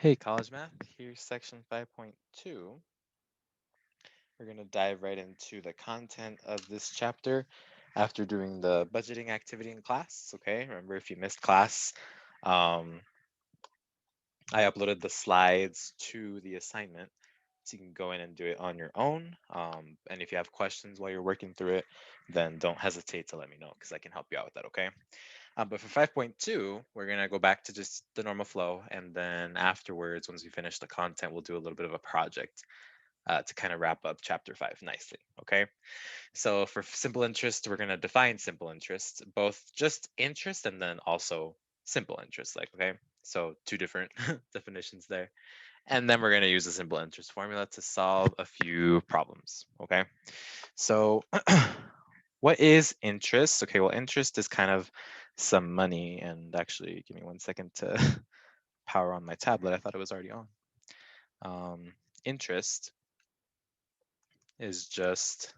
Hey, College Math, here's section 5.2. We're going to dive right into the content of this chapter after doing the budgeting activity in class. Okay, remember if you missed class, I uploaded the slides to the assignment so you can go in and do it on your own. And if you have questions while you're working through it, then don't hesitate to let me know because I can help you out with that, okay? But for 5.2, we're going to go back to just the normal flow. And then afterwards, once we finish the content, we'll do a little bit of a project to kind of wrap up chapter 5 nicely. Okay. So for simple interest, we're going to define simple interest, both just interest and then also simple interest. Like, okay. So two different definitions there. And then we're going to use the simple interest formula to solve a few problems. Okay. So what is interest? Okay, well, interest is kind of some money. And actually, give me 1 second to power on my tablet. I thought it was already on. Interest is just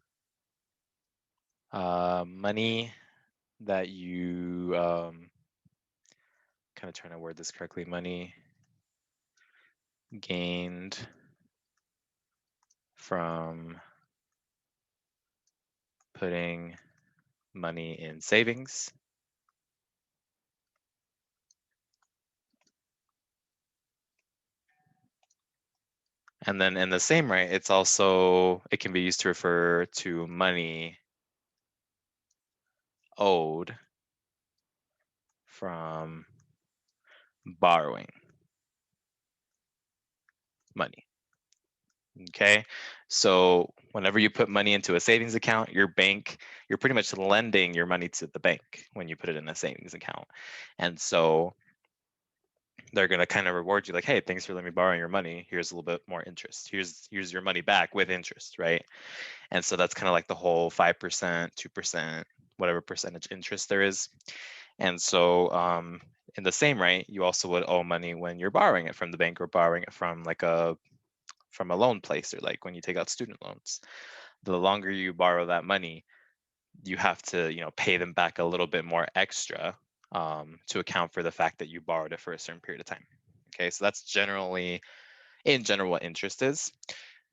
money that you, kind of trying to word this correctly, money gained from putting money in savings. And then in the same right, it can be used to refer to money owed from borrowing money. Okay, so whenever you put money into a savings account, you're pretty much lending your money to the bank when you put it in a savings account. And so they're going to kind of reward you like, hey, thanks for letting me borrow your money. Here's a little bit more interest. Here's your money back with interest, right? And so that's kind of like the whole 5%, 2%, whatever percentage interest there is. And so in the same right, you also would owe money when you're borrowing it from the bank or borrowing it from from a loan placer, like when you take out student loans. The longer you borrow that money, you have to, pay them back a little bit more extra to account for the fact that you borrowed it for a certain period of time. Okay, so that's in general what interest is.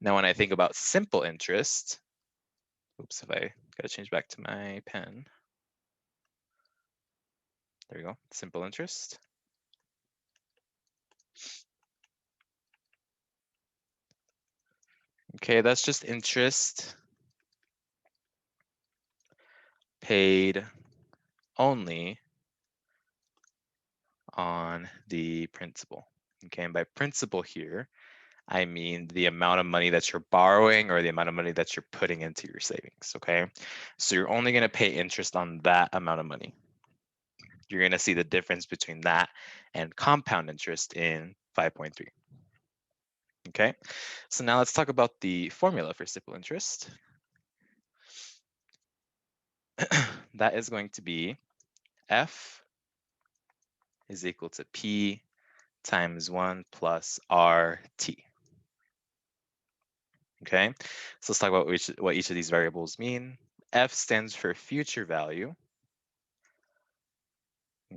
Now, when I think about simple interest, oops, if I got to change back to my pen. There we go, simple interest. Okay, that's just interest paid only on the principal. Okay, and by principal here, I mean the amount of money that you're borrowing or the amount of money that you're putting into your savings, okay? So you're only going to pay interest on that amount of money. You're going to see the difference between that and compound interest in 5.3. Okay, so now let's talk about the formula for simple interest. That is going to be F is equal to P times 1 plus RT. Okay, so let's talk about what each of these variables mean. F stands for future value.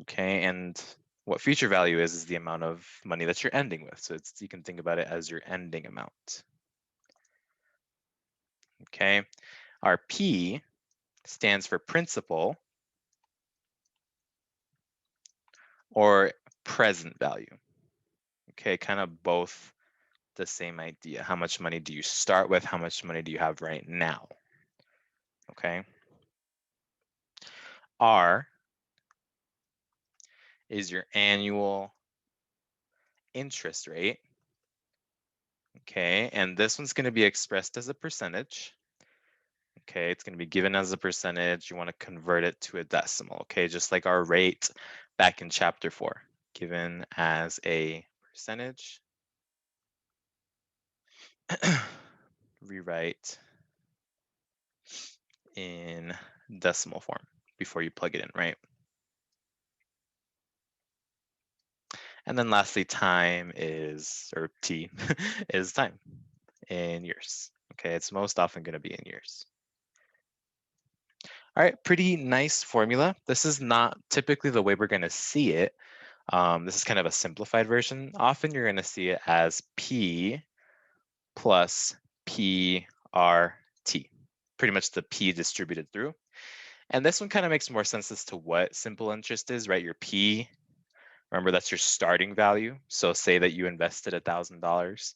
Okay, and what future value is the amount of money that you're ending with. So you can think about it as your ending amount. Okay, our P stands for principal or present value. Okay, kind of both the same idea. How much money do you start with? How much money do you have right now? Okay. R is your annual interest rate. Okay, and this one's going to be expressed as a percentage. Okay, it's going to be given as a percentage. You want to convert it to a decimal. Okay, just like our rate back in chapter 4, given as a percentage. Rewrite in decimal form before you plug it in, right? And then lastly, time is, or T, is time in years. Okay, it's most often going to be in years. All right, pretty nice formula. This is not typically the way we're going to see it, This is kind of a simplified version. Often you're going to see it as P plus PRT, pretty much the P distributed through. And this one kind of makes more sense as to what simple interest is, right? Your P, remember that's your starting value. So say that you invested $1,000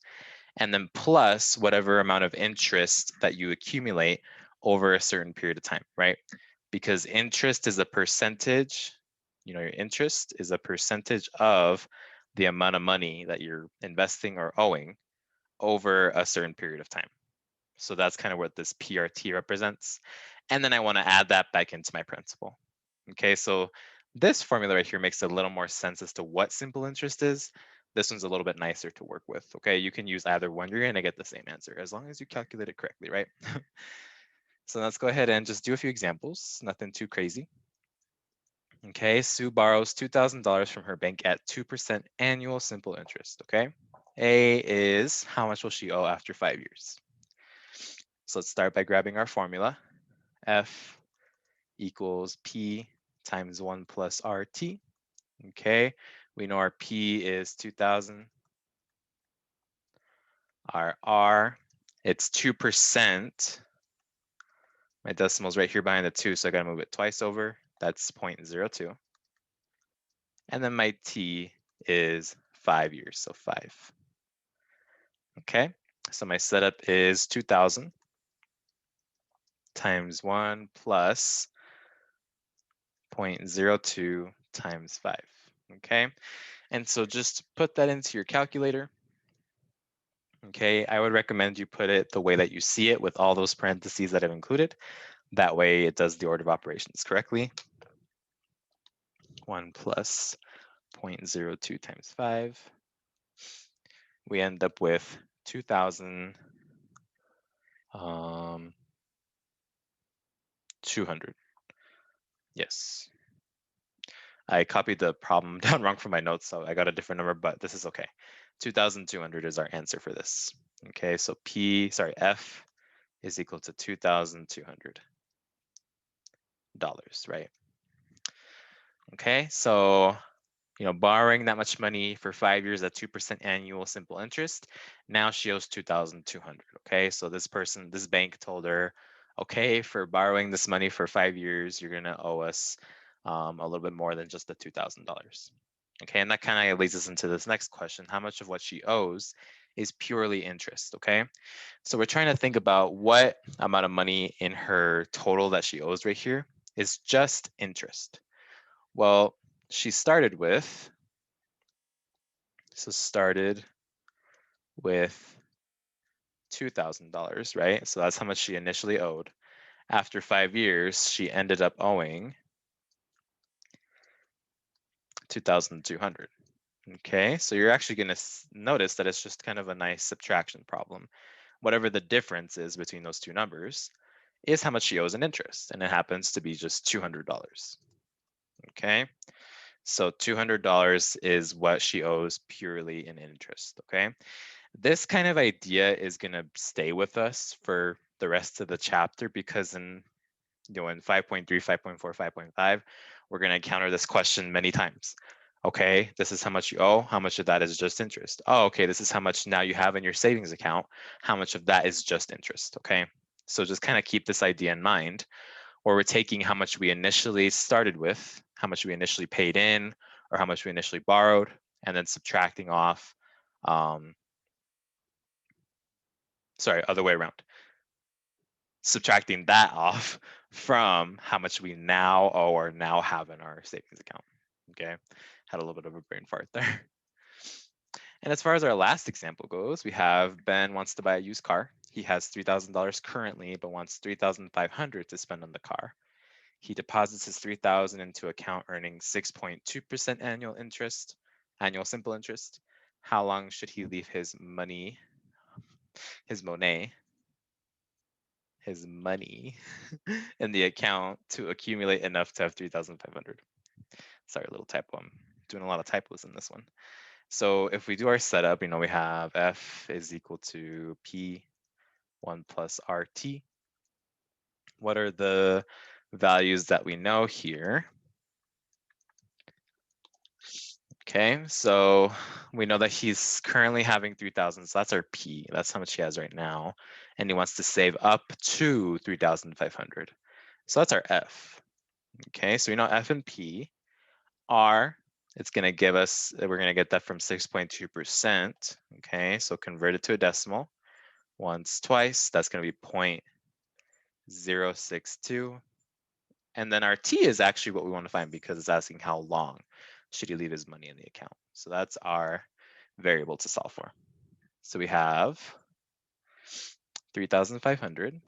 and then plus whatever amount of interest that you accumulate over a certain period of time, right? Because interest is a percentage, your interest is a percentage of the amount of money that you're investing or owing over a certain period of time. So that's kind of what this PRT represents. And then I want to add that back into my principal. Okay, so this formula right here makes a little more sense as to what simple interest is. This one's a little bit nicer to work with. Okay, you can use either one, you're going to get the same answer as long as you calculate it correctly, right? So let's go ahead and just do a few examples, nothing too crazy. Okay, Sue borrows $2,000 from her bank at 2% annual simple interest. Okay, A is how much will she owe after 5 years? So let's start by grabbing our formula. F equals P times 1 plus RT. Okay, we know our P is 2,000. Our R, it's 2%. My decimal's right here behind the 2, so I got to move it twice over. That's 0.02. And then my T is 5 years, so 5. Okay, so my setup is 2,000 times 1 plus 0.02 times 5. Okay, and so just put that into your calculator. Okay, I would recommend you put it the way that you see it with all those parentheses that I've included. That way it does the order of operations correctly. 1 plus 0.02 times 5. We end up with 2,200. Yes. I copied the problem down wrong from my notes, so I got a different number, but this is okay. 2,200 is our answer for this. Okay, so F is equal to $2,200, right? Okay, so borrowing that much money for 5 years at 2% annual simple interest, now she owes 2,200. Okay, so this bank told her, okay, for borrowing this money for 5 years, you're gonna owe us a little bit more than just the $2,000. Okay, and that kind of leads us into this next question: how much of what she owes is purely interest? Okay, so we're trying to think about what amount of money in her total that she owes right here is just interest. Well, she started with $2,000, right? So that's how much she initially owed. After 5 years, she ended up owing 2,200. Okay, so you're actually going to notice that it's just kind of a nice subtraction problem. Whatever the difference is between those two numbers is how much she owes in interest, and it happens to be just $200. Okay, so $200 is what she owes purely in interest. Okay, this kind of idea is going to stay with us for the rest of the chapter, because in 5.3, 5.4, 5.5, we're going to encounter this question many times. Okay, this is how much you owe. How much of that is just interest? Oh, okay, this is how much now you have in your savings account. How much of that is just interest? Okay, so just kind of keep this idea in mind, where we're taking how much we initially started with, how much we initially paid in, or how much we initially borrowed, and then subtracting off, other way around. Subtracting that off from how much we now owe or now have in our savings account. Okay, had a little bit of a brain fart there. And as far as our last example goes, we have Ben wants to buy a used car. He has $3,000 currently, but wants $3,500 to spend on the car. He deposits his $3,000 into account earning 6.2% annual simple interest. How long should he leave his money in the account to accumulate enough to have 3,500? Sorry, a little typo. I'm doing a lot of typos in this one. So if we do our setup, we have F is equal to P 1 plus RT. What are the values that we know here? Okay, so we know that he's currently having 3,000, so that's our P. That's how much he has right now. And he wants to save up to 3,500. So that's our F. Okay, so we know F and P. R, it's going to give us, we're going to get that from 6.2%. Okay, so convert it to a decimal. Once, twice, that's going to be 0.062. And then our T is actually what we want to find because it's asking how long should he leave his money in the account. So that's our variable to solve for. So we have 3,500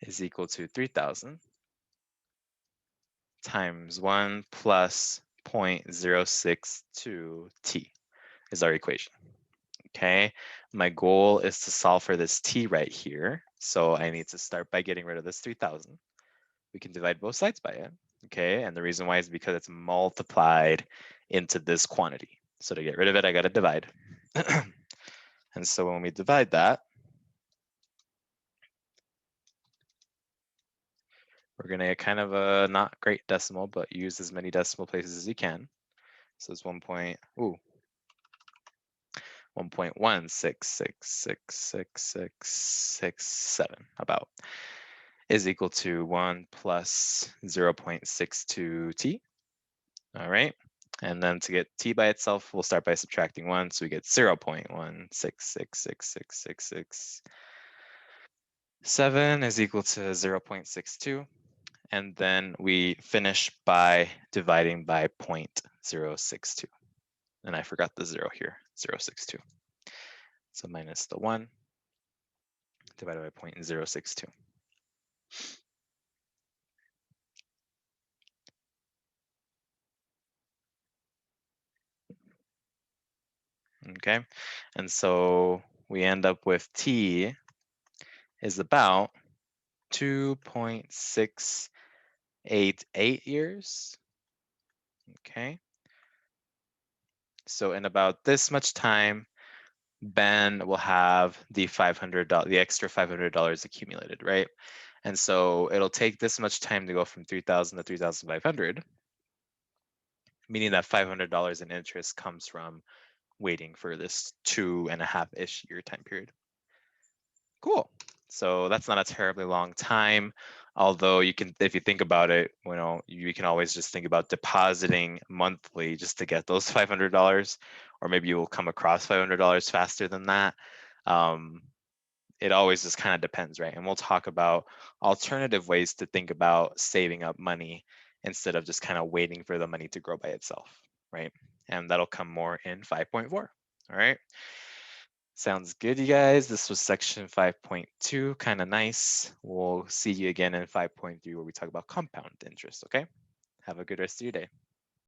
is equal to 3,000 times 1 plus 0.062 T is our equation. Okay, my goal is to solve for this T right here. So I need to start by getting rid of this 3,000. We can divide both sides by it. Okay, and the reason why is because it's multiplied into this quantity. So to get rid of it, I got to divide. And so when we divide that, we're going to get kind of a not great decimal, but use as many decimal places as you can. So it's 1.16666667 about is equal to 1 plus 0.62 T. All right. And then to get T by itself, we'll start by subtracting 1. So we get 0.1666667 is equal to 0.62. And then we finish by dividing by 0.062. And I forgot the 0 here, 0.062. So minus the 1 divided by 0.062. Okay, and so we end up with T is about 2.688 years. Okay, so in about this much time, Ben will have the extra $500 accumulated, right? And so it'll take this much time to go from 3,000 to 3,500, meaning that $500 in interest comes from waiting for this 2.5-ish year time period. Cool. So that's not a terribly long time. Although you can, if you think about it, you can always just think about depositing monthly just to get those $500, or maybe you will come across $500 faster than that. It always just kind of depends, right? And we'll talk about alternative ways to think about saving up money instead of just kind of waiting for the money to grow by itself, right? And that'll come more in 5.4. All right. Sounds good, you guys. This was section 5.2, kind of nice. We'll see you again in 5.3 where we talk about compound interest, okay? Have a good rest of your day.